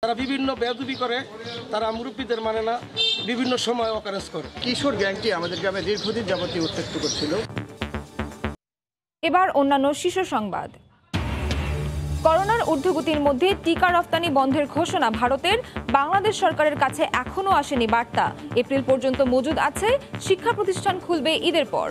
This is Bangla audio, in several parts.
তারা বিভিন্ন বেয়াদবি করে, তারা মুরব্বীদের মানে না, বিভিন্ন সময় অকারেন্স করে। কিশোর গ্যাংটি আমাদের গ্রামে দীর্ঘদিন যাবতীয় উত্ত্যক্ত করছিল। এবার অন্যান্য শীর্ষ সংবাদ। করোনার ঊর্ধ্বগতির মধ্যে টিকা রফতানি বন্ধের ঘোষণা ভারতের। বাংলাদেশ সরকারের কাছে এখনো আসেনি বার্তা। এপ্রিল পর্যন্ত মজুদ আছে, শিক্ষা প্রতিষ্ঠান খুলবে ঈদের পর।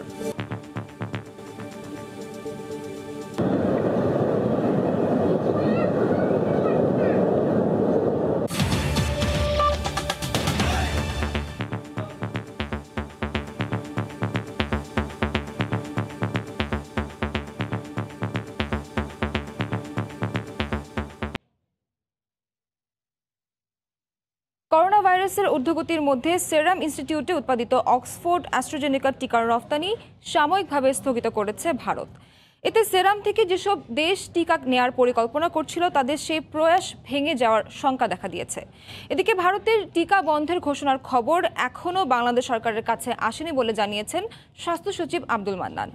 করোনা ভাইরাসের ঊর্ধ্বগতির মধ্যে সেরাম ইনস্টিটিউটে উৎপাদিত অক্সফোর্ড অ্যাস্ট্রাজেনেকা টিকার রফতানি সাময়িকভাবে স্থগিত করেছে ভারত। এতে সেরাম থেকে যেসব দেশ টিকা নেয়ার পরিকল্পনা করছিল তাদের সেই প্রয়াস ভেঙে যাওয়ার শঙ্কা দেখা দিয়েছে। এদিকে ভারতের টিকা বন্ধের ঘোষণার খবর এখনও বাংলাদেশ সরকারের কাছে আসেনি বলে জানিয়েছেন স্বাস্থ্য সচিব আব্দুল মান্নান।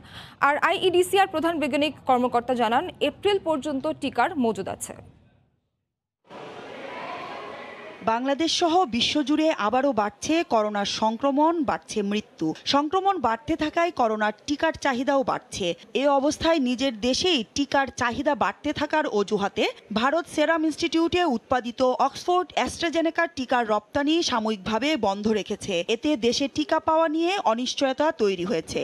আর আইইডিসিআর প্রধান বৈজ্ঞানিক কর্মকর্তা জানান, এপ্রিল পর্যন্ত টিকার মজুদ আছে। বাংলাদেশ সহ বিশ্বজুড়ে আবারও বাড়ছে করোনার সংক্রমণ, বাড়ছে মৃত্যু। সংক্রমণ বাড়তে থাকায় করোনার টিকার চাহিদাও বাড়ছে। এ অবস্থায় নিজের দেশেই টিকার চাহিদা বাড়তে থাকার অজুহাতে ভারত সেরাম ইনস্টিটিউটে উৎপাদিত অক্সফোর্ড অ্যাস্ট্রাজেনেকার টিকার রপ্তানি সাময়িকভাবে বন্ধ রেখেছে। এতে দেশে টিকা পাওয়া নিয়ে অনিশ্চয়তা তৈরি হয়েছে।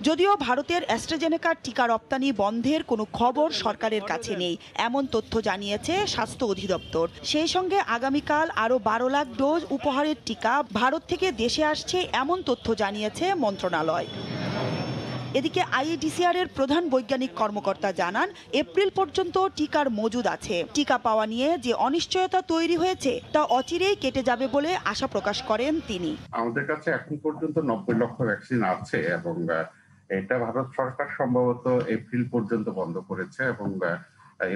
যদিও ভারতের অ্যাস্ট্রাজেনেকার টিকা রপ্তানি বন্ধের কোনো খবর সরকারের কাছে নেই, এমন তথ্য জানিয়েছে স্বাস্থ্য অধিদপ্তর। সেই সঙ্গে আগামীকাল আরও 12 লাখ ডোজ উপহারের টিকা ভারত থেকে দেশে আসছে, এমন তথ্য জানিয়েছে মন্ত্রণালয়। এদিকে আইইডিসিআর এর প্রধান বৈজ্ঞানিক কর্মকর্তা জানান, এপ্রিল পর্যন্ত টিকার মজুদ আছে। টিকা পাওয়া নিয়ে যে অনিশ্চয়তা তৈরি হয়েছে তা অচিরেই কেটে যাবে বলে আশা প্রকাশ করেন তিনি। আমাদের কাছে এখন পর্যন্ত 90 লক্ষ ভ্যাকসিন আছে এবং এটা ভারত সরকার সম্ভবত এপ্রিল পর্যন্ত বন্ধ করেছে এবং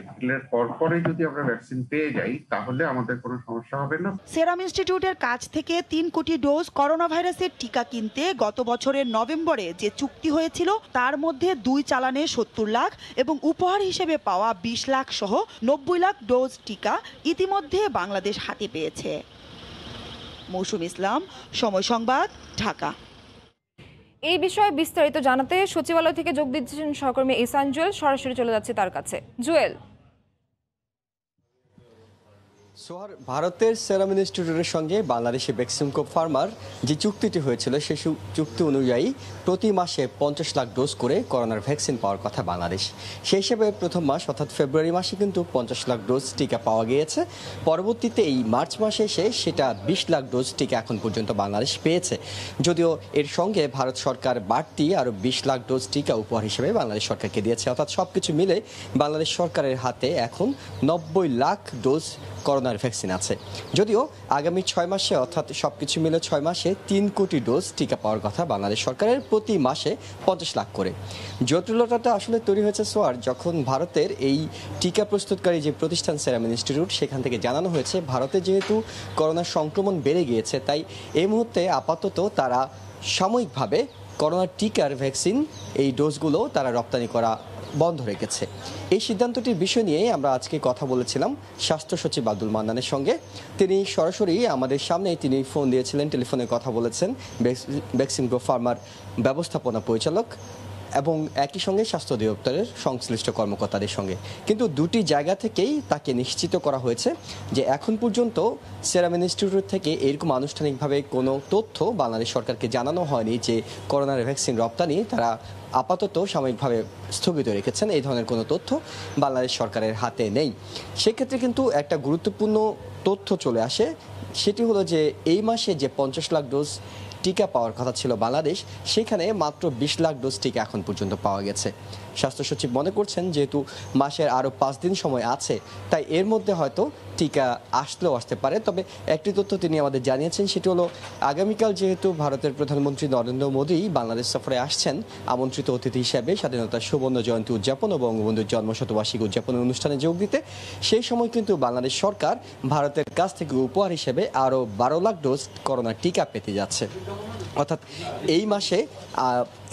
এপ্রিলের পরপরই যদি আমরা ভ্যাকসিন পেয়ে যাই তাহলে আমাদের কোনো সমস্যা হবে না। সেরাম ইনস্টিটিউটের কাছ থেকে 3 কোটি ডোজ করোনা ভাইরাসের টিকা কিনতে গত বছরের নভেম্বরে যে চুক্তি হয়েছিল তার মধ্যে 2 চালানে 70 লাখ এবং উপহার হিসেবে পাওয়া 20 লাখ সহ 90 লাখ ডোজ টিকা ইতিমধ্যে বাংলাদেশ হাতে পেয়েছে। মৌসুম ইসলাম, সময় সংবাদ, ঢাকা। এই বিষয়ে বিস্তারিত জানাতে সচিবালয় থেকে যোগ দিচ্ছেন সহকর্মী ইসান জুয়েল। সরাসরি চলে যাচ্ছে তার কাছে। জুয়েল, সোহার, ভারতের সেরাম ইনস্টিটিউটের সঙ্গে বাংলাদেশি বেক্সিমকো ফার্মার যে চুক্তিটি হয়েছিল সেই চুক্তি অনুযায়ী প্রতি মাসে 50 লাখ ডোজ করে করোনার ভ্যাকসিন পাওয়ার কথা বাংলাদেশ। সেই হিসেবে প্রথম মাস অর্থাৎ ফেব্রুয়ারি মাসে কিন্তু 50 লাখ ডোজ টিকা পাওয়া গিয়েছে। পরবর্তীতে এই মার্চ মাসে এসে সেটা 20 লাখ ডোজ টিকা এখন পর্যন্ত বাংলাদেশ পেয়েছে। যদিও এর সঙ্গে ভারত সরকার বাড়তি আরও 20 লাখ ডোজ টিকা উপহার হিসেবে বাংলাদেশ সরকারকে দিয়েছে। অর্থাৎ সবকিছু মিলে বাংলাদেশ সরকারের হাতে এখন 90 লাখ ডোজ করোনার ভ্যাকসিন আছে। যদিও আগামী 6 মাসে অর্থাৎ সবকিছু মিলে 6 মাসে 3 কোটি ডোজ টিকা পাওয়ার কথা বাংলাদেশ সরকারের, প্রতি মাসে 50 লাখ করে। জটিলতাটা আসলে তৈরি হয়েছে সোয়ার, যখন ভারতের এই টিকা প্রস্তুতকারী যে প্রতিষ্ঠান সেরাম ইনস্টিটিউট সেখান থেকে জানানো হয়েছে ভারতে যেহেতু করোনার সংক্রমণ বেড়ে গিয়েছে তাই এই মুহূর্তে আপাতত তারা সাময়িকভাবে করোনার টিকার ভ্যাকসিন এই ডোজগুলো তারা রপ্তানি করা বন্ধ রেখেছে। এই সিদ্ধান্তটির বিষয় নিয়ে আমরা আজকে কথা বলেছিলাম স্বাস্থ্য সচিব আব্দুল মান্নানের সঙ্গে। তিনি সরাসরি আমাদের সামনে তিনি ফোন দিয়েছিলেন, টেলিফোনে কথা বলেছেন বেক্সিমকো ফার্মার ব্যবস্থাপনা পরিচালক এবং একই সঙ্গে স্বাস্থ্য অধিদপ্তরের সংশ্লিষ্ট কর্মকর্তাদের সঙ্গে। কিন্তু দুটি জায়গা থেকেই তাকে নিশ্চিত করা হয়েছে যে এখন পর্যন্ত সেরাম ইনস্টিটিউট থেকে এরকম আনুষ্ঠানিকভাবে কোনো তথ্য বাংলাদেশ সরকারকে জানানো হয়নি যে করোনার ভ্যাকসিন রপ্তানি তারা আপাতত সাময়িকভাবে স্থগিত রেখেছেন। এই ধরনের কোনো তথ্য বাংলাদেশ সরকারের হাতে নেই। সেক্ষেত্রে কিন্তু একটা গুরুত্বপূর্ণ তথ্য চলে আসে, সেটি হলো যে এই মাসে যে 50 লাখ ডোজ টিকা পাওয়ার কথা ছিল বাংলাদেশ, সেখানে মাত্র 20 লাখ ডোজ টিকা এখন পর্যন্ত পাওয়া গেছে। স্বাস্থ্য সচিব মনে করছেন যেহেতু মাসের আরও 5 দিন সময় আছে তাই এর মধ্যে হয়তো টিকা আসলেও আসতে পারে। তবে একটি তথ্য তিনি আমাদের জানিয়েছেন, সেটি হলো আগামীকাল যেহেতু ভারতের প্রধানমন্ত্রী নরেন্দ্র মোদী বাংলাদেশ সফরে আসছেন আমন্ত্রিত অতিথি হিসেবে স্বাধীনতার সুবর্ণ জয়ন্তী উদযাপন ও বঙ্গবন্ধুর জন্মশতবার্ষিকী উদযাপনের অনুষ্ঠানে যোগ দিতে, সেই সময় কিন্তু বাংলাদেশ সরকার ভারতের কাছ থেকে উপহার হিসেবে আরও 12 লাখ ডোজ করোনার টিকা পেতে যাচ্ছে। অর্থাৎ এই মাসে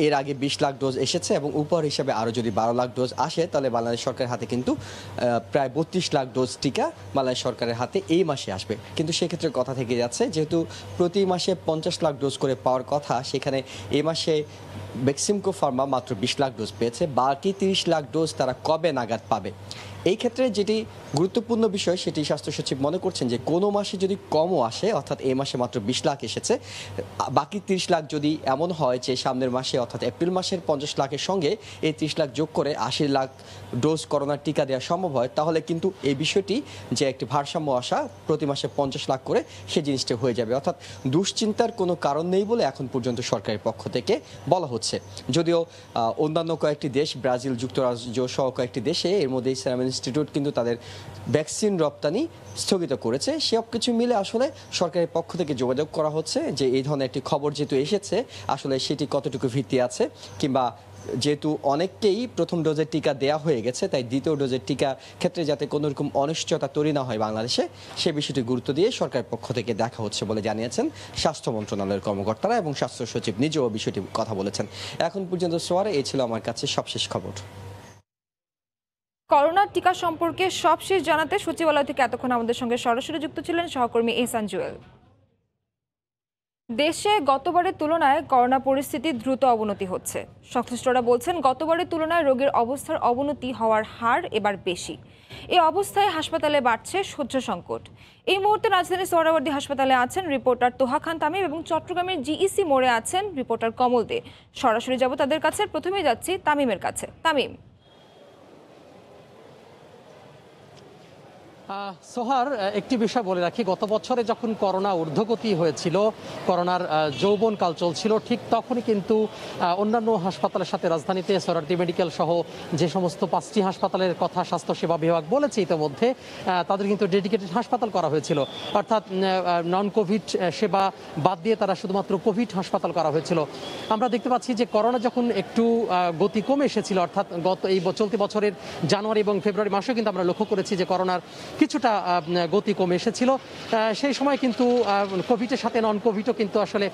এর আগে 20 লাখ ডোজ এসেছে এবং উপহার হিসাবে আরও যদি 12 লাখ ডোজ আসে তাহলে বাংলাদেশ সরকারের হাতে কিন্তু প্রায় 32 লাখ ডোজ টিকা বাংলাদেশ সরকারের হাতে এই মাসে আসবে। কিন্তু সেক্ষেত্রে কথা থেকে যাচ্ছে যেহেতু প্রতি মাসে 50 লাখ ডোজ করে পাওয়ার কথা, সেখানে এই মাসে বেক্সিমকো ফার্মা মাত্র 20 লাখ ডোজ পেয়েছে, বাকি 30 লাখ ডোজ তারা কবে নাগাদ পাবে। এই ক্ষেত্রে যেটি গুরুত্বপূর্ণ বিষয় সেটি স্বাস্থ্য সচিব মনে করছেন যে কোনো মাসে যদি কমও আসে, অর্থাৎ এই মাসে মাত্র 20 লাখ এসেছে, বাকি 30 লাখ যদি এমন হয় যে সামনের মাসে অর্থাৎ এপ্রিল মাসের 50 লাখের সঙ্গে এই 30 লাখ যোগ করে 80 লাখ ডোজ করোনার টিকা দেওয়া সম্ভব হয়, তাহলে কিন্তু এই বিষয়টি যে একটি ভারসাম্য আসা প্রতি মাসে 50 লাখ করে সে জিনিসটা হয়ে যাবে। অর্থাৎ দুশ্চিন্তার কোনো কারণ নেই বলে এখন পর্যন্ত সরকারের পক্ষ থেকে বলা হচ্ছে। যদিও অন্যান্য কয়েকটি দেশ, ব্রাজিল, যুক্তরাজ্য সহ কয়েকটি দেশে এর মধ্যে সেরাম ইনস্টিটিউট কিন্তু তাদের ভ্যাকসিন রপ্তানি স্থগিত করেছে। সব কিছু মিলে আসলে সরকারের পক্ষ থেকে যোগাযোগ করা হচ্ছে যে এই ধরনের একটি খবর যেহেতু এসেছে আসলে সেটি কতটুকু ভিত্তি আছে, কিংবা যেহেতু অনেককেই প্রথম ডোজের টিকা দেওয়া হয়ে গেছে তাই দ্বিতীয় ডোজের টিকা ক্ষেত্রে যাতে কোনো রকম অনিশ্চয়তা তৈরি না হয় বাংলাদেশে, সে বিষয়টি গুরুত্ব দিয়ে সরকারের পক্ষ থেকে দেখা হচ্ছে বলে জানিয়েছেন স্বাস্থ্য মন্ত্রণালয়ের কর্মকর্তারা এবং স্বাস্থ্য সচিব নিজেও বিষয়টি কথা বলেছেন। এখন পর্যন্ত সোয়ারে এই ছিল আমার কাছে সবশেষ খবর। করোনার টিকা সম্পর্কে সবশেষ জানাতে সচিবালয় থেকে এতক্ষণ আমাদের সঙ্গে সরাসরি যুক্ত ছিলেন সহকর্মী এহসান জুয়েল। দেশে গতবারের তুলনায় করোনা পরিস্থিতি দ্রুত অবনতি হচ্ছে। সংশ্লিষ্টরা বলছেন গতবারের তুলনায় রোগীর অবস্থার অবনতি হওয়ার হার এবার বেশি। এই অবস্থায় হাসপাতালে বাড়ছে শয্যা সংকট। এই মুহূর্তে রাজধানীর সোহরাওয়ার্দী হাসপাতালে আছেন রিপোর্টার তোহা খান তামিম এবং চট্টগ্রামের জিইসি মোড়ে আছেন রিপোর্টার কমল দে। সরাসরি যাব তাদের কাছে। প্রথমেই যাচ্ছি তামিমের কাছে। তামিম, সোহার, একটি বিষয় বলে রাখি, গত বছরে যখন করোনা ঊর্ধ্বগতি হয়েছিল, করোনার যৌবনকাল চলছিল, ঠিক তখনই কিন্তু অন্যান্য হাসপাতালের সাথে রাজধানীতে সোহরাওয়ার্দী মেডিকেল সহ যে সমস্ত 5টি হাসপাতালের কথা স্বাস্থ্যসেবা বিভাগ বলেছে ইতিমধ্যে, তাদের কিন্তু ডেডিকেটেড হাসপাতাল করা হয়েছিল। অর্থাৎ নন কোভিড সেবা বাদ দিয়ে তারা শুধুমাত্র কোভিড হাসপাতাল করা হয়েছিল। আমরা দেখতে পাচ্ছি যে করোনা যখন একটু গতি কমে এসেছিল, অর্থাৎ এই চলতি বছরের জানুয়ারি এবং ফেব্রুয়ারি মাসেও কিন্তু আমরা লক্ষ্য করেছি যে করোনার কিছুটা গতি কমে এসেছিল, সেই সময় কিন্তু কোভিডের সাথে নন কোভিডও কিন্তু আসলে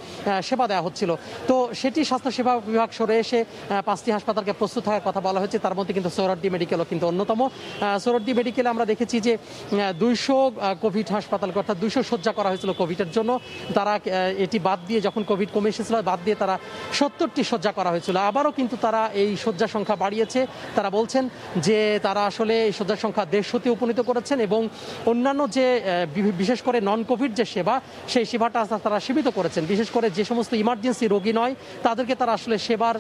সেবা দেওয়া হচ্ছিল। তো সেটি স্বাস্থ্যসেবা বিভাগ সরে এসে 5টি হাসপাতালকে প্রস্তুত থাকার কথা বলা হয়েছে। তার মধ্যে কিন্তু সোহরাওয়ার্দী মেডিকেলও কিন্তু অন্যতম। সোহরাওয়ার্দী মেডিকেলে আমরা দেখেছি যে 200 কোভিড হাসপাতাল, অর্থাৎ 200 শয্যা করা হয়েছিল কোভিডের জন্য। তারা এটি বাদ দিয়ে, যখন কোভিড কমে এসেছিল বাদ দিয়ে তারা 70টি শয্যা করা হয়েছিল। আবারও কিন্তু তারা এই শয্যা সংখ্যা বাড়িয়েছে। তারা বলছেন যে তারা আসলে এই শয্যার সংখ্যা 150-তে উপনীত করেছেন এবং অন্যান্য যে বিশেষ করে নন কোভিড যে সেবা, সেই সেবাটা তারা সীমিত করেছেন। বিশেষ করে যে সমস্ত ইমার্জেন্সি রোগী নয় তাদেরকে তারা আসলে সেবার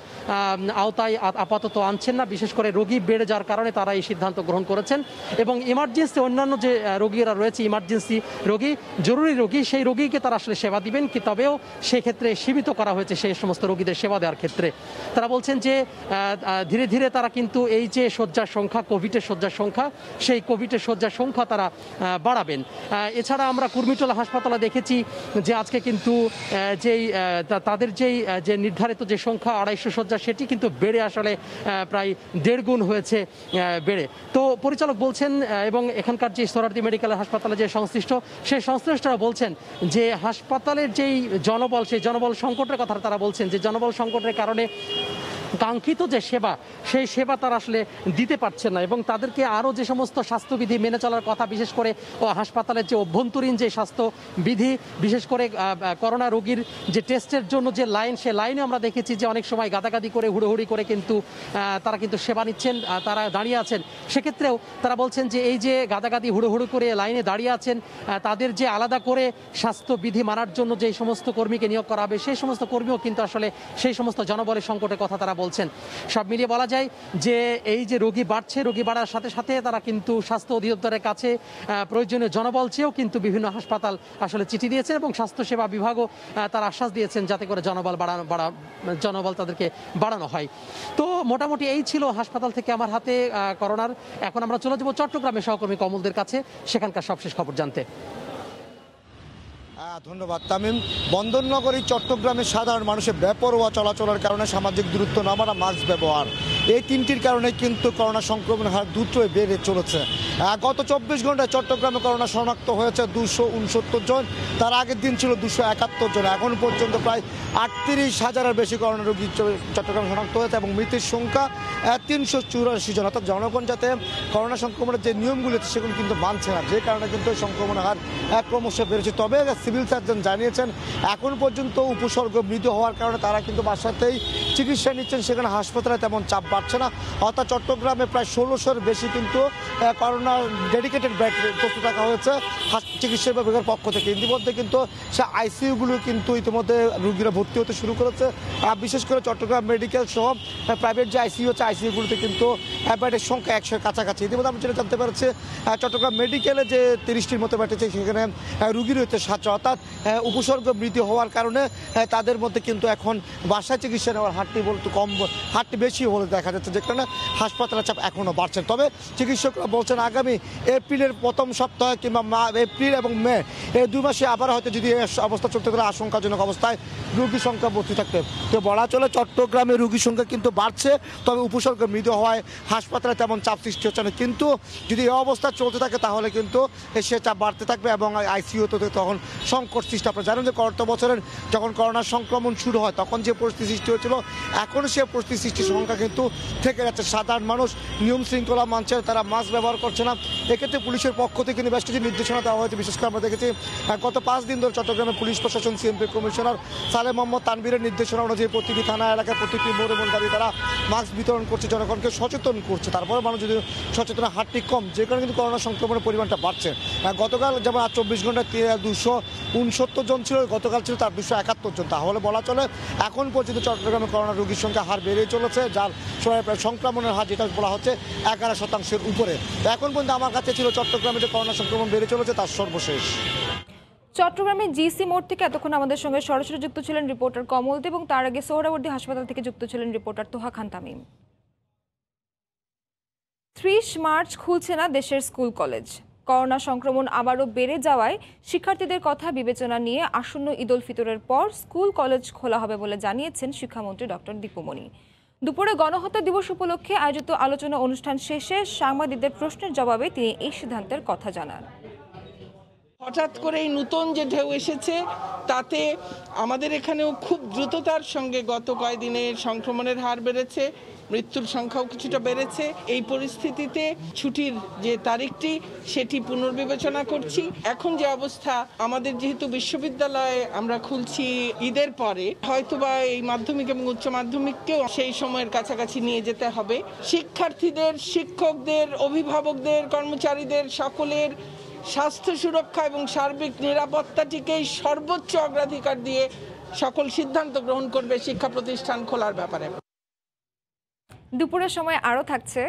আওতায় আপাতত আনছেন না। বিশেষ করে রোগী বেড়ে যাওয়ার কারণে তারা এই সিদ্ধান্ত গ্রহণ করেছেন এবং ইমার্জেন্সি অন্যান্য যে রোগীরা রয়েছে, ইমার্জেন্সি রোগী, জরুরি রোগী, সেই রোগীকে তারা আসলে সেবা দিবেন কি, তবেও সেক্ষেত্রে সীমিত করা হয়েছে সেই সমস্ত রোগীদের সেবা দেওয়ার ক্ষেত্রে। তারা বলছেন যে ধীরে ধীরে তারা কিন্তু এই যে শয্যার সংখ্যা, কোভিডের শয্যার সংখ্যা, সেই কোভিডের শয্যার সংখ্যা তারা বাড়াবেন। এছাড়া আমরা কুর্মিটোলা হাসপাতালে দেখেছি যে আজকে কিন্তু তাদের যে নির্ধারিত যে সংখ্যা 250 শয্যা, সেটি কিন্তু বেড়ে আসলে প্রায় 1.5 গুণ হয়েছে বেড়ে। তো পরিচালক বলছেন এবং এখানকার যে সোহরাওয়ার্দী মেডিকেল হাসপাতালে যে সংশ্লিষ্ট, সেই সংশ্লিষ্টরা বলছেন যে হাসপাতালের যেই জনবল, সেই জনবল সংকটের কথা তারা বলছেন যে জনবল সংকটের কারণে কাঙ্ক্ষিত যে সেবা, সেই সেবা তারা আসলে দিতে পারছেন না এবং তাদেরকে আরও যে সমস্ত স্বাস্থ্যবিধি মেনে চলার কথা, বিশেষ করে হাসপাতালের যে অভ্যন্তরীণ যে স্বাস্থ্যবিধি, বিশেষ করে করোনা রোগীর যে টেস্টের জন্য যে লাইন, সে লাইনে আমরা দেখেছি যে অনেক সময় গাদাগাদি করে হুড়োহুড়ি করে কিন্তু তারা কিন্তু সেবা নিচ্ছেন, তারা দাঁড়িয়ে আছেন। সেক্ষেত্রেও তারা বলছেন যে এই যে গাদাগাদি হুড়োহুড়ি করে লাইনে দাঁড়িয়ে আছেন, তাদের যে আলাদা করে স্বাস্থ্যবিধি মানার জন্য যে সমস্ত কর্মীকে নিয়োগ করা হবে, সেই সমস্ত কর্মীও কিন্তু আসলে সেই সমস্ত জনবলের সংকটের কথা তারা বলছেন। সব মিলিয়ে বলা যায় যে এই যে রোগী বাড়ছে, রোগী বাড়ার সাথে সাথে তারা কিন্তু স্বাস্থ্য অধিদপ্তরের কাছে প্রয়োজনীয় জনবল চেয়েও কিন্তু বিভিন্ন হাসপাতাল আসলে চিঠি দিয়েছেন এবং স্বাস্থ্যসেবা বিভাগও তারা আশ্বাস দিয়েছেন যাতে করে জনবল তাদেরকে বাড়ানো হয়। তো মোটামুটি এই ছিল হাসপাতাল থেকে আমার হাতে করোনার। এখন আমরা চলে যাব চট্টগ্রামের সহকর্মী কমলদের কাছে সেখানকার সবশেষ খবর জানতে। ধন্যবাদ তামিম। বন্দরনগরী চট্টগ্রামের সাধারণ মানুষের বেপরোয়া চলাচলের কারণে সামাজিক দূরত্ব না মানা, মাস্ক ব্যবহার, এই তিনটির কারণে কিন্তু করোনা সংক্রমণের হার দ্রুতই বেড়ে চলেছে। গত 24 ঘন্টায় চট্টগ্রামে করোনা শনাক্ত হয়েছে 269 জন, তার আগের দিন ছিল 271 জন। এখন পর্যন্ত প্রায় 38,000-এর বেশি করোনা রোগী চট্টগ্রামে শনাক্ত হয়েছে এবং মৃতের সংখ্যা 384 জন। অর্থাৎ জনগণ যাতে করোনা সংক্রমণের যে নিয়মগুলি সেগুলো কিন্তু মানছে না, যে কারণে কিন্তু সংক্রমণের হার ক্রমশ বেড়েছে। তবে সিভিল সার্জন জানিয়েছেন এখন পর্যন্ত উপসর্গ মৃদু হওয়ার কারণে তারা কিন্তু বাসাতেই চিকিৎসা নিচ্ছেন, সেখানে হাসপাতালে তেমন চাপ বাড়ছে না। অর্থাৎ চট্টগ্রামে প্রায় 1600-এর বেশি কিন্তু করোনা ডেডিকেটেড বেড প্রস্তুত রাখা হয়েছে চিকিৎসা বিভাগের পক্ষ থেকে। ইতিমধ্যে কিন্তু সে আইসিইউগুলো কিন্তু ইতিমধ্যে রোগীরা ভর্তি হতে শুরু করেছে। বিশেষ করে চট্টগ্রাম মেডিকেল সহ প্রাইভেট যে আইসিইউ আছে আইসিইউগুলোতে কিন্তু বেডের সংখ্যা 100-এর কাছাকাছি। ইতিমধ্যে আমি যেটা জানতে পারছি চট্টগ্রাম মেডিকেলে যে 30টির মতো বেড আছে সেখানে রোগী রয়েছে 700। অর্থাৎ উপসর্গ মৃত্যু হওয়ার কারণে তাদের মধ্যে কিন্তু এখন বাসায় চিকিৎসা নেওয়ার হারটি বলতে কম, হারটি বেশি বলে দেখা যাচ্ছে, যে কারণে হাসপাতালের চাপ এখনও বাড়ছে। তবে চিকিৎসকরা বলছেন আগামী এপ্রিলের প্রথম সপ্তাহে কিংবা এপ্রিল এবং মে এই 2 মাসে আবার হয়তো যদি অবস্থা চলতে গেলে আশঙ্কাজনক অবস্থায় রোগীর সংখ্যা বৃদ্ধি থাকবে। তো বলা চলে চট্টগ্রামে রোগীর সংখ্যা কিন্তু বাড়ছে, তবে উপসর্গ মৃদু হওয়ায় হাসপাতালে তেমন চাপ সৃষ্টি হচ্ছে না। কিন্তু যদি এই অবস্থা চলতে থাকে তাহলে কিন্তু সে চাপ বাড়তে থাকবে এবং আইসিইউতে তখন সংকট সৃষ্টি। আপনারা জানেন যে গত বছরের যখন করোনার সংক্রমণ শুরু হয় তখন যে পরিস্থিতি সৃষ্টি হয়েছিল, এখন সে পরিস্থিতি সৃষ্টির সংখ্যা কিন্তু থেকে যাচ্ছে। সাধারণ মানুষ নিয়ম শৃঙ্খলা মানছে, তারা মাস্ক ব্যবহার করছে না। এক্ষেত্রে পুলিশের পক্ষ থেকে কিন্তু বেশ কিছু নির্দেশনা দেওয়া হয়েছে। বিশেষ করে আমরা দেখেছি গত 5 দিন ধরে চট্টগ্রামের পুলিশ প্রশাসন সিএমপি কমিশনার সালেহ মোহাম্মদ তানভীরের নির্দেশনা অনুযায়ী প্রতিটি থানা এলাকায় প্রতিটি মোড়ে দাঁড়িয়ে তারা মাস্ক বিতরণ করছে, জনগণকে সচেতন করছে। তারপরে মানুষ যদি সচেতনের হারটি কম, যে কারণে কিন্তু করোনা সংক্রমণের পরিমাণটা বাড়ছে। গতকাল যেমন 24 ঘন্টায় 269 জন ছিল, গতকাল ছিল তার 271 জন। তাহলে বলা চলে এখন পর্যন্ত চট্টগ্রামে করোনা রোগীর সংখ্যা হার বেড়ে চলেছে, যার সংক্রমণের হার যেটা বলা হচ্ছে 11% উপরে। এখন পর্যন্ত আমার কাছে ছিল চট্টগ্রামে যে করোনা সংক্রমণ বেড়ে চলেছে তার সর্বশেষ। চট্টগ্রামে জিসি মোড় থেকে এতক্ষণ আমাদের সঙ্গে সরাসরি যুক্ত ছিলেন রিপোর্টার কমল দে এবং তার আগে সোহরাওয়ার্দী হাসপাতাল থেকে যুক্ত ছিলেন রিপোর্টার তোহা খান তামিম। 30 মার্চ খুলছে না দেশের স্কুল কলেজ। করোনা সংক্রমণ আবারও বেড়ে যাওয়ায় শিক্ষার্থীদের কথা বিবেচনা নিয়ে আসন্ন ঈদ উল ফিতরের পর স্কুল কলেজ খোলা হবে বলে জানিয়েছেন শিক্ষামন্ত্রী ডক্টর দীপুমণি। দুপুরে গণহত্যা দিবস উপলক্ষে আয়োজিত আলোচনা অনুষ্ঠান শেষে সাংবাদিকদের প্রশ্নের জবাবে তিনি এই সিদ্ধান্তের কথা জানান। হঠাৎ করে এই নতুন যে ঢেউ এসেছে তাতে আমাদের এখানেও খুব দ্রুততার সঙ্গে গত কয়েকদিনে সংক্রমণের হার বেড়েছে, মৃত্যুর সংখ্যাও কিছুটা বেড়েছে। এই পরিস্থিতিতে ছুটির যে তারিখটি সেটি পুনর্বিবেচনা করছি। এখন যে অবস্থা, আমাদের যেহেতু বিশ্ববিদ্যালয়ে আমরা খুলছি ঈদের পরে, হয়তোবা এই মাধ্যমিক এবং উচ্চ মাধ্যমিককেও সেই সময়ের কাছাকাছি নিয়ে যেতে হবে। শিক্ষার্থীদের, শিক্ষকদের, অভিভাবকদের, কর্মচারীদের সকলের স্বাস্থ্য সুরক্ষা এবং সার্বিক নিরাপত্তাটিকেই সর্বোচ্চ অগ্রাধিকার দিয়ে সকল সিদ্ধান্ত গ্রহণ করবে শিক্ষা প্রতিষ্ঠান খোলার ব্যাপারে। দুপুরের সময় আরও থাকছে,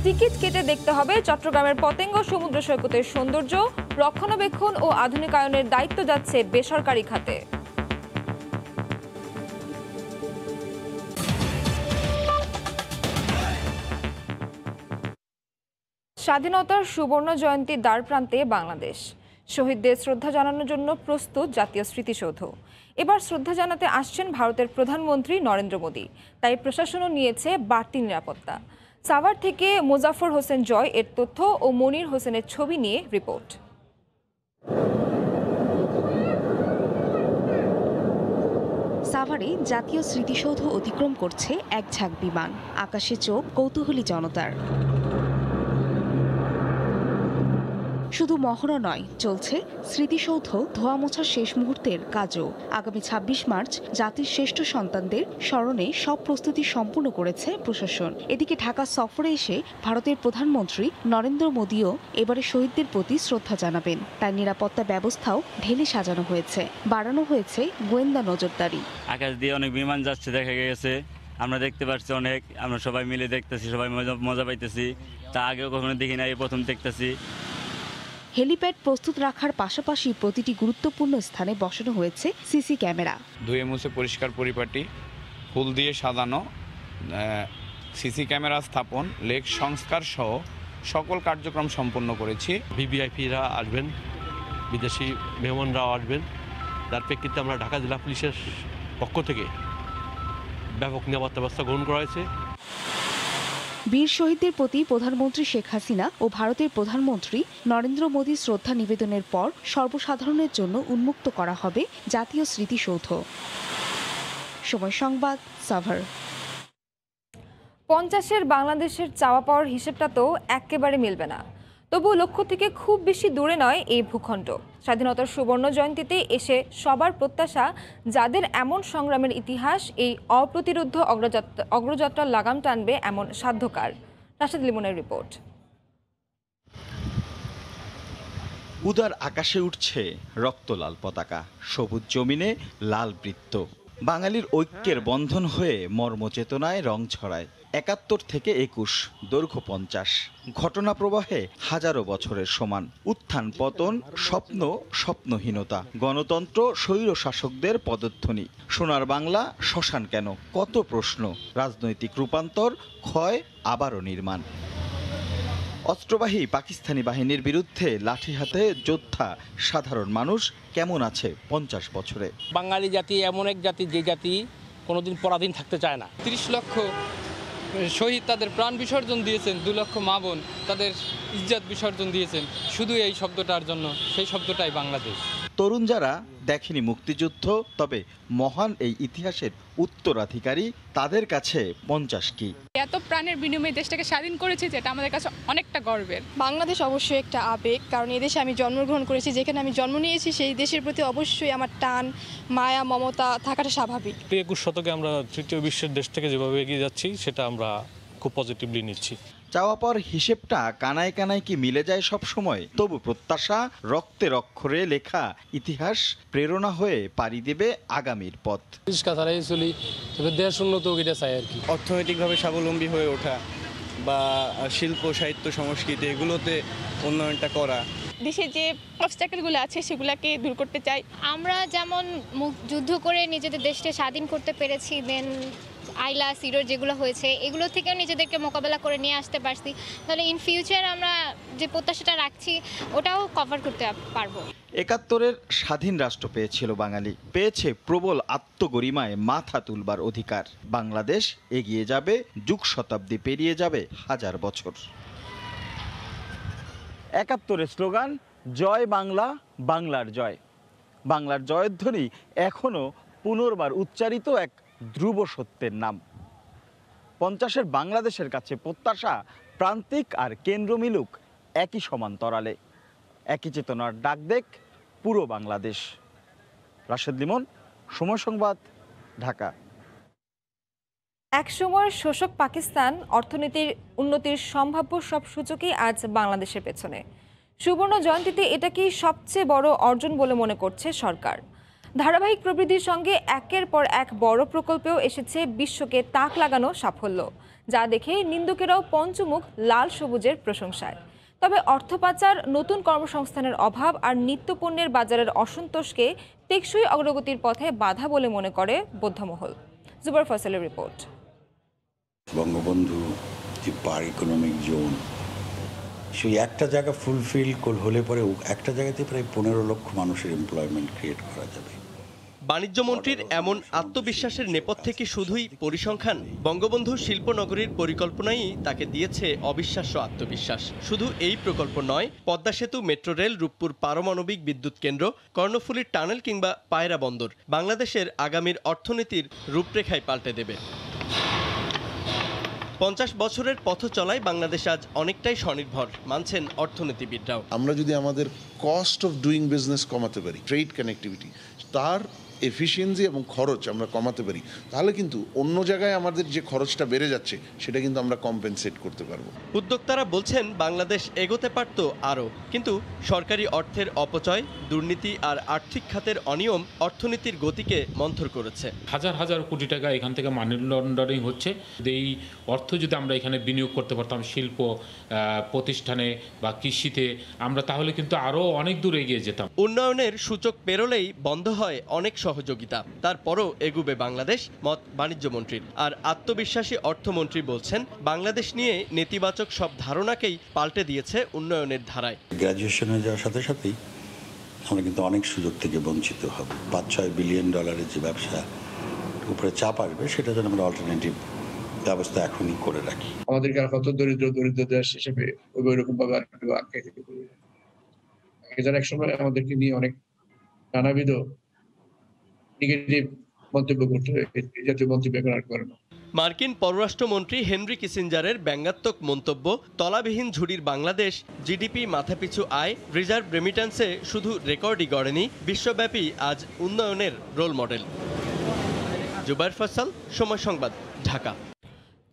টিকিট কেটে দেখতে হবে চট্টগ্রামের পতেঙ্গ সমুদ্র সৈকতের সৌন্দর্য, রক্ষণাবেক্ষণ ও আধুনিকায়নের দায়িত্ব যাচ্ছে বেসরকারি খাতে। স্বাধীনতার সুবর্ণ জয়ন্তীর দ্বারপ্রান্তে বাংলাদেশ। শহীদদের শ্রদ্ধা জানানোর জন্য প্রস্তুত জাতীয় স্মৃতিসৌধ। এবার শ্রদ্ধা জানাতে আসছেন ভারতের প্রধানমন্ত্রী নরেন্দ্র মোদী, তাই প্রশাসনও নিয়েছে বাড়তি নিরাপত্তা। সাভার থেকে মোজাফর হোসেন জয় এর তথ্য ও মনির হোসেনের ছবি নিয়ে রিপোর্ট। সাভারে জাতীয় স্মৃতিসৌধ অতিক্রম করছে এক ঝাঁক বিমান, আকাশে চোখ কৌতূহলী জনতার। শুধু মহড়া নয়, চলছে স্মৃতিসৌধ ধোয়া মোছার শেষ মুহূর্তের কাজও। আগামী 26 মার্চ জাতির শ্রেষ্ঠ সন্তানদের স্মরণে সব প্রস্তুতি সম্পূর্ণ করেছে প্রশাসন। এদিকে ঢাকা সফরে এসে ভারতের প্রধানমন্ত্রী নরেন্দ্র মোদীও এবারে শহীদদের প্রতি শ্রদ্ধা জানাবেন। তার নিরাপত্তা ব্যবস্থাও ঢেলে সাজানো হয়েছে, বাড়ানো হয়েছে গোয়েন্দা নজরদারি। আকাশ দিয়ে অনেক বিমান যাচ্ছে দেখা গেছে, আমরা দেখতে পাচ্ছি অনেক, আমরা সবাই মিলে দেখতেছি, সবাই মজা পাইতেছি। তা আগেও কখনো দেখি না, এই প্রথম দেখতেছি। হেলিপ্যাড প্রস্তুত রাখার পাশাপাশি প্রতিটি গুরুত্বপূর্ণ স্থানে বসানো হয়েছে সিসি ক্যামেরা। ধুয়ে মুছে পরিষ্কার পরিপাটি, ফুল দিয়ে সাজানো, সিসি ক্যামেরা স্থাপন, লেক সংস্কার সহ সকল কার্যক্রম সম্পন্ন করেছি। ভিভিআইপিরা আসবেন, বিদেশি মেহমানরাও আসবেন, তার প্রেক্ষিতে আমরা ঢাকা জেলা পুলিশের পক্ষ থেকে ব্যাপক নিরাপত্তা ব্যবস্থা গ্রহণ করা হয়েছে। বীর শহীদদের প্রতি প্রধানমন্ত্রী শেখ হাসিনা ও ভারতের প্রধানমন্ত্রী নরেন্দ্র মোদী শ্রদ্ধা নিবেদনের পর সর্বসাধারণের জন্য উন্মুক্ত করা হবে জাতীয় স্মৃতিসৌধ। সময় সংবাদ, সাভার। 50-এর বাংলাদেশের চাওয়া পাওয়ার হিসেবটা তো একেবারে মিলবে না, তবু লক্ষ্য থেকে খুব বেশি দূরে নয় এই ভূখণ্ড। স্বাধীনতার সুবর্ণ জয়ন্তীতে এসে সবার প্রত্যাশা, যাদের এমন সংগ্রামের ইতিহাস এই অপ্রতিরোধ্য অগ্রযাত্রার লাগাম টানবে এমন সাধ্যকার। রাশেদ লিমনের রিপোর্ট। উদার আকাশে উঠছে রক্তলাল পতাকা, সবুজ জমিনে লাল বৃত্ত। বাঙালির ঐক্যের বন্ধন হয়ে মর্মচেতনায় রং ছড়ায়। 71 থেকে 21, দৈর্ঘ্য 50, ঘটনা প্রবাহে হাজারো বছরের সমান। উত্থান পতন, স্বপ্ন স্বপ্নহীনতা, গণতন্ত্র স্বৈর শাসকদের পদধ্বনি। সোনার বাংলা শ্মশান কেন, কত প্রশ্ন। রাজনৈতিক রূপান্তর, ক্ষয়, আবারও নির্মাণ। অস্ত্রবাহী পাকিস্তানি বাহিনীর বিরুদ্ধে লাঠি হাতে যোদ্ধা সাধারণ মানুষ কেমন আছে 50 বছরে? বাঙালি জাতি এমন এক জাতি, যে জাতি কোনোদিন পরাধীন থাকতে চায় না। 30 লক্ষ শহীদ তাদের প্রাণ বিসর্জন দিয়েছেন, 2 লক্ষ মা বোন তাদের ইজ্জত বিসর্জন দিয়েছেন শুধু এই শব্দটার জন্য। সেই শব্দটাই বাংলাদেশ। তরুণ যারা দেখেনি মুক্তিযুদ্ধ, তবে মহান এই ইতিহাসের উত্তরাধিকারী, তাদের কাছে 50 কি? এত প্রাণের বিনিময়ে দেশটাকে স্বাধীন করেছে, যেটা আমাদের কাছে অনেকটা গর্বের। বাংলাদেশ অবশ্যই একটা আবেগ, কারণ এই দেশে আমি জন্মগ্রহণ করেছি, যেখানে আমি জন্ম নিয়েছি সেই দেশের প্রতি অবশ্যই আমার টান, মায়া, মমতা থাকাটা স্বাভাবিক। 21 শতকে আমরা তৃতীয় বিশ্বের দেশ থেকে যেভাবে এগিয়ে যাচ্ছি, সেটা আমরা খুব পজিটিভলি নিচ্ছি। চাওয়া পাওয়ার হিসেবটা কানায় কানায় কি মিলে যায় সব সময়? তবু প্রত্যাশা, রক্তের অক্ষরে লেখা ইতিহাস প্রেরণা হয়ে পাড়ি দেবে আগামীর পথ। দেশ উন্নত এটা চাই আর কি। অর্থনৈতিকভাবে স্বাবলম্বী হয়ে ওঠা বা শিল্প, সাহিত্য, সংস্কৃতি এগুলোতে উন্নয়নটা করা। দেশের যে অবস্ট্যাকেলগুলো আছে সেগুলোকে দূর করতে চাই। আমরা যেমন যুদ্ধ করে নিজেদের দেশকে স্বাধীন করতে পেরেছি, দেন আইলা, সিরোর যেগুলো হয়েছে, এগুলো থেকেও নিজেদেরকে মোকাবেলা করে নিয়ে আসতে পারছি, তাহলে ইন ফিউচার আমরা যে প্রত্যাশাটা রাখছি ওটাও কভার করতে পারবো। 71-এর স্বাধীন রাষ্ট্র পেয়েছিল বাঙালি, পেয়েছে প্রবল আত্মগরিমায় মাথা তুলবার অধিকার। বাংলাদেশ এগিয়ে যাবে, যুগ শতাব্দী পেরিয়ে যাবে, হাজার বছর। 71-এর স্লোগান, জয় বাংলা, বাংলার জয়। বাংলার জয়ধ্বনি এখনো পুনর্বার উচ্চারিত এক ধ্রুব সত্যের নাম। 50-এর বাংলাদেশের কাছে প্রত্যাশা, প্রান্তিক আর কেন্দ্র মিলুক একই সমান্তরালে, একই চেতনার ডাক দেখ পুরো বাংলাদেশ। রাশেদ লিমন, সময় সংবাদ, ঢাকা। এক সময়ের শোষক পাকিস্তান অর্থনীতির উন্নতির সম্ভাব্য সব সূচকই আজ বাংলাদেশের পেছনে। সুবর্ণ জয়ন্তীতে এটাকেই সবচেয়ে বড় অর্জন বলে মনে করছে সরকার। ধারাবাহিক প্রবৃদ্ধির সঙ্গে একের পর এক বড় প্রকল্পেও এসেছে বিশ্বকে তাক লাগানো সাফল্য, যা দেখে নিন্দুকেরাও পঞ্চমুখ লাল সবুজের প্রশংসায়। তবে অর্থ পাচার, নতুন কর্মসংস্থানের অভাব আর নিত্যপণ্যের বাজারের অসন্তোষকে টেকসই অগ্রগতির পথে বাধা বলে মনে করে বোদ্ধমহল। জুবার ফয়সালের রিপোর্ট। বঙ্গবন্ধু যে পার ইকোনমিক জোন, সেই একটা জায়গা ফুলফিল হলে পরে একটা জায়গাতে প্রায় 15 লক্ষ মানুষের এমপ্লয়মেন্ট ক্রিয়েট করা যাবে। বাণিজ্য মন্ত্রীর এমন আত্মবিশ্বাসের নেপথ্যে কি শুধুই পরিসংখ্যান? বঙ্গবন্ধু শিল্পনগরীর পরিকল্পনাই তাকে দিয়েছে অবিশ্বাস্য আত্মবিশ্বাস। শুধু এই প্রকল্প নয়, পদ্মা সেতু, মেট্রো রেল, রূপপুর পারমাণবিক বিদ্যুৎ কেন্দ্র, কর্ণফুলীর টানেল কিংবা পায়রা বন্দর বাংলাদেশের আগামীর অর্থনীতির রূপরেখায় পাল্টে দেবে। 50 বছরের পথ চলায় বাংলাদেশ আজ অনেকটাই স্বনির্ভর, মানছেন অর্থনীতিবিদরাও। আমরা যদি আমাদের কস্ট অফ ডুইং বিজনেস কমাতে পারি, ট্রেড কানেক্টিভিটি, তার এফিসিয়েন্সি এবং খরচ আমরা কমাতে পারি, তাহলে কিন্তু অন্য জায়গায় আমাদের যে খরচটা বেড়ে যাচ্ছে সেটা কিন্তু আমরা কম্পেনসেট করতে পারবো। উদ্যোক্তারা বলছেন বাংলাদেশ এগোতে পারত আরও, কিন্তু সরকারি অর্থের অপচয়, দুর্নীতি আর আর্থিক খাতের অনিয়ম অর্থনীতির গতিকে মন্থর করেছে। হাজার হাজার কোটি টাকা এখান থেকে মানি লন্ডারিং হচ্ছে। এই অর্থ যদি আমরা এখানে বিনিয়োগ করতে পারতাম শিল্প প্রতিষ্ঠানে বা কৃষিতে, আমরা তাহলে কিন্তু আরও অনেক দূর এগিয়ে যেতাম। উন্নয়নের সূচক পেরোলেই বন্ধ হয় অনেক সহযোগিতা, তারপরও এগুবে বাংলাদেশ, মত বাণিজ্য মন্ত্রীর। আর আত্মবিশ্বাসী অর্থমন্ত্রী বলছেন বাংলাদেশ নিয়ে নেতিবাচক সব ধারণাকেই পাল্টে দিয়েছে উন্নয়নের ধারায়। গ্র্যাজুয়েশন হয়ে যাওয়ার সাথে সাথেই আমরা কিন্তু অনেক সুযোগ থেকে বঞ্চিত হব। $5-6 বিলিয়ন যে ব্যবসা উপরে চাপ আসবে, সেটা যেন আমরা অল্টারনেটিভ ব্যবস্থা এখনই করে রাখি। আমাদেরকে আর কত দরিদ্র দেশ হিসেবে ওই রকম ভাবে আখ্যায়িত করবে। যারা একসময় আমাদেরকে নিয়ে অনেক নানাবিধ নেগেটিভ মন্তব্য করতে হয়, এই জাতীয় মন্তব্য এখন আর করে না। মার্কিন পররাষ্ট্রমন্ত্রী হেনরি কিসিঞ্জারের ব্যঙ্গাত্মক মন্তব্য, তলাবিহীন ঝুড়ির বাংলাদেশ, জিডিপি মাথাপিছু আয়, রিজার্ভ রেমিট্যান্সে শুধু রেকর্ডই গড়েনি, বিশ্বব্যাপী আজ উন্নয়নের রোল মডেল। জুবাইর ফয়সাল, সময় সংবাদ, ঢাকা।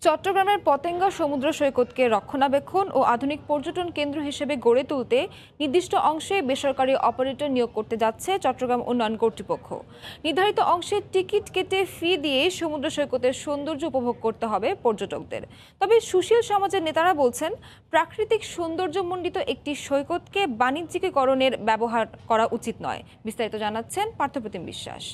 চট্টগ্রামের পতেঙ্গা সমুদ্র সৈকতকে রক্ষণাবেক্ষণ ও আধুনিক পর্যটন কেন্দ্র হিসেবে গড়ে তুলতে নির্দিষ্ট অংশে বেসরকারি অপারেটর নিয়োগ করতে যাচ্ছে চট্টগ্রাম উন্নয়ন কর্তৃপক্ষ। নির্ধারিত অংশে টিকিট কেটে ফি দিয়ে সমুদ্র সৈকতের সৌন্দর্য উপভোগ করতে হবে পর্যটকদের। তবে সুশীল সমাজের নেতারা বলছেন, প্রাকৃতিক সৌন্দর্যমণ্ডিত একটি সৈকতকে বাণিজ্যিকীকরণের ব্যবহার করা উচিত নয়। বিস্তারিত জানাচ্ছেন পার্থপ্রতিম বিশ্বাস।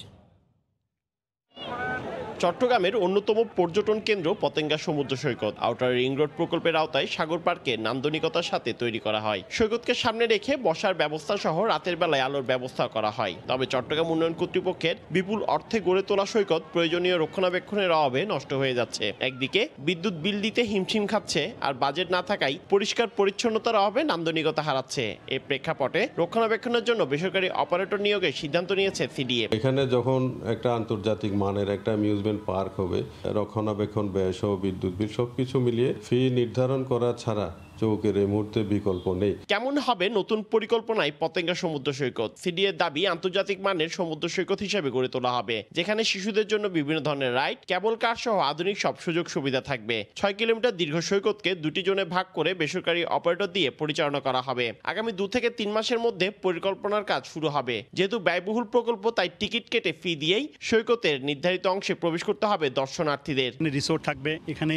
চট্টগ্রামের অন্যতম পর্যটন কেন্দ্র পতেঙ্গা সমুদ্র সৈকত আউটার রিং রোড প্রকল্পের আওতায় সাগর পার্কে নান্দনিকতার সাথে তৈরি করা হয়। সৈকতকে সামনে রেখে বসার ব্যবস্থা সহ রাতের বেলায় আলোর ব্যবস্থা করা হয়। তবে চট্টগ্রাম উন্নয়ন কর্তৃপক্ষের বিপুল অর্থে গড়ে তোলা সৈকত প্রয়োজনীয় রক্ষণাবেক্ষণের অভাবে নষ্ট হয়ে যাচ্ছে। একদিকে বিদ্যুৎ বিল দিতে হিমশিম খাচ্ছে, আর বাজেট না থাকায় পরিষ্কার পরিচ্ছন্নতার অভাবে নান্দনিকতা হারাচ্ছে। এই প্রেক্ষাপটে রক্ষণাবেক্ষণের জন্য বেসরকারি অপারেটর নিয়োগের সিদ্ধান্ত নিয়েছে সিডিএ। এখানে যখন একটা আন্তর্জাতিক মানের একটা অ্যামিউজমেন্ট পার্ক হবে, রক্ষণাবেক্ষণ ব্যয় সহ বিদ্যুৎ বিল সবকিছু মিলিয়ে ফি নির্ধারণ করা ছাড়া চৌকের এই মুহূর্তে বিকল্প নেই। কেমন হবে নতুন পরিকল্পনায় পতেঙ্গা সমুদ্র সৈকত? সিডিএর দাবি, আন্তর্জাতিক মানের সমুদ্র সৈকত হিসেবে গড়ে তোলা হবে, যেখানে শিশুদের জন্য বিভিন্ন ধরনের রাইড, কেবল কার সহ আধুনিক সব সুযোগ সুবিধা থাকবে। 6 কিলোমিটার দীর্ঘ সৈকতকে 2টি জোনে ভাগ করে বেসরকারি অপারেটর দিয়ে পরিচালনা করা হবে। আগামী 2 থেকে 3 মাসের মধ্যে পরিকল্পনার কাজ শুরু হবে। যেহেতু ব্যয়বহুল প্রকল্প, তাই টিকিট কেটে ফি দিয়েই সৈকতের নির্ধারিত অংশে প্রবেশ করতে হবে দর্শনার্থীদের। রিসোর্ট থাকবে, এখানে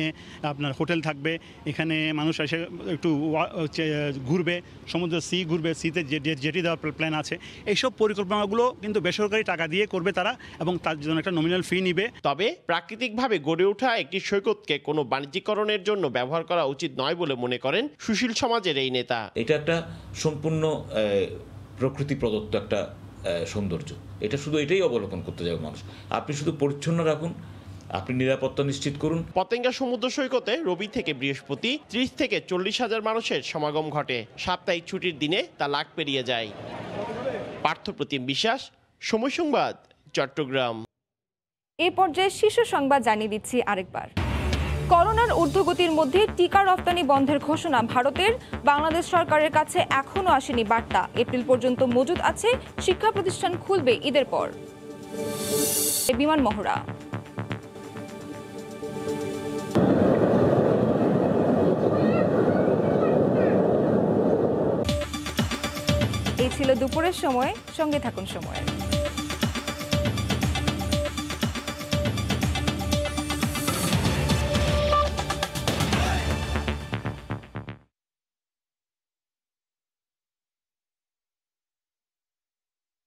আপনার হোটেল থাকবে, এখানে মানুষ এসে একটু ঘুরবে, সমুদ্র ঘুরবে, সিতে জেটি দেওয়ার প্ল্যান আছে। এইসব পরিকল্পনাগুলো কিন্তু বেসরকারি টাকা দিয়ে করবে তারা, এবং তার জন্য একটা নমিনাল ফি নিবে। তবে প্রাকৃতিকভাবে গড়ে ওঠা একটি সৈকতকে কোনো বাণিজ্যিকরণের জন্য ব্যবহার করা উচিত নয় বলে মনে করেন সুশীল সমাজের এই নেতা। এটা একটা সম্পূর্ণ প্রকৃতি প্রদত্ত একটা সৌন্দর্য, এটা শুধু এটাই অবলোকন করতে যাবে মানুষ। আপনি শুধু পরিচ্ছন্ন রাখুন, আপনি নিরাপত্তা নিশ্চিত করুন। পতেঙ্গা সমুদ্র সৈকতে রবি থেকে বৃহস্পতি 30 থেকে 40 হাজার মানুষের সমাগম ঘটে। সাপ্তাহিক ছুটির দিনে তা লাখ পেরিয়ে যায়। পার্থপ্রতিম বিশ্বাস, সময় সংবাদ, চট্টগ্রাম। এই পর্যায়ে শীর্ষ সংবাদ জানিয়ে দিচ্ছি আরেকবার। করোনার ঊর্ধ্বগতির মধ্যে টিকা রপ্তানি বন্ধের ঘোষণা ভারতের। বাংলাদেশ সরকারের কাছে এখনও আসেনি বার্তা। এপ্রিল পর্যন্ত মজুদ আছে, শিক্ষা প্রতিষ্ঠান খুলবে ঈদের পর। বিমান মহড়া। এই ছিল দুপুরের সময়, সঙ্গে থাকুন সময়।